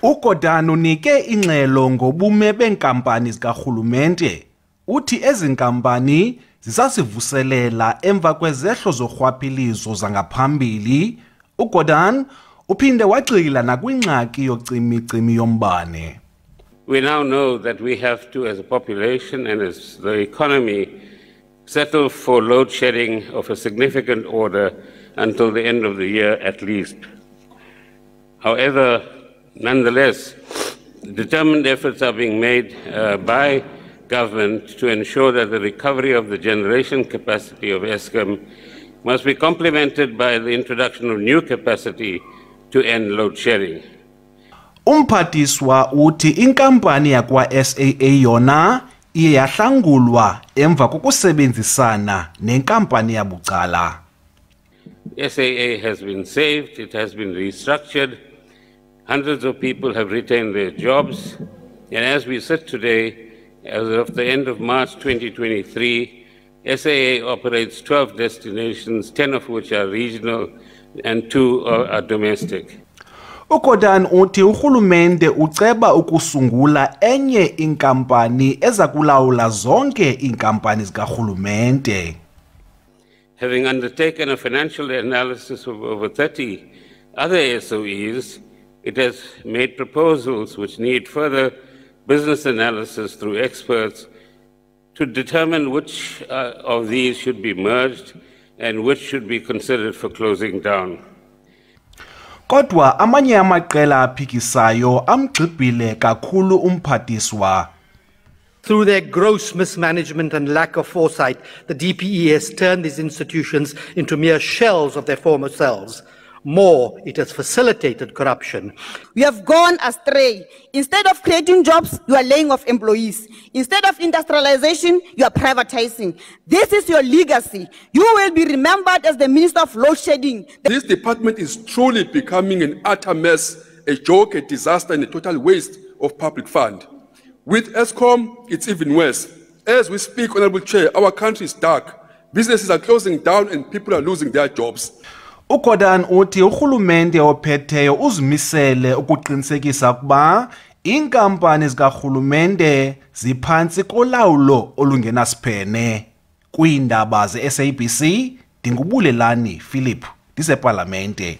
uGordhan unike ingxelo ngobume beenkampani zikarhulumente. Uthi ezi nkampani zisasivuselela emva kwezehlo zorhwaphilizo zangaphambili. uGordhan uphinde wagxila nakwingxaki yocimicimi yombane. We now know that we have to, as a population and as the economy, settle for load shedding of a significant order until the end of the year at least. However, nonetheless, determined efforts are being made by government to ensure that the recovery of the generation capacity of Eskom must be complemented by the introduction of new capacity to end load shedding. Umphathiswa uthi inkampani yakwa SAA yona iye yahlangulwa emva kokusebenzisana nenkampani yabucala. SAA has been saved, it has been restructured, hundreds of people have retained their jobs, and as we sit today, as of the end of March 2023, SAA operates 12 destinations, 10 of which are regional and 2 are domestic. uGordhan uthi urhulumente uceba ukusungula enye inkampani eza kulawula zonke inkampani zikarhulumente. Having undertaken a financial analysis of over 30 other SOEs, it has made proposals which need further business analysis through experts to determine which of these should be merged and which should be considered for closing down. Kodwa amanye amaqela aphikisayo amgxibhile kakhulu umphathiswa. Through their gross mismanagement and lack of foresight, the DPE has turned these institutions into mere shells of their former selves. More, it has facilitated corruption. We have gone astray. Instead of creating jobs, you are laying off employees. Instead of industrialization, you are privatizing. This is your legacy. You will be remembered as the Minister of Load Shedding. This department is truly becoming an utter mess, a joke, a disaster, and a total waste of public fund. With Eskom, it's even worse. As we speak, Honorable Chair, our country is dark. Businesses are closing down and people are losing their jobs. uGordhan uthi urhulumente ophetheyo uzimisele ukuqinisekisa ukuba inkampani zikarhulumente ziphantsi kolawulo olungenasiphene. Kwiindaba ze-SABC, Ndingubulelani Philip, ndiseParlamente.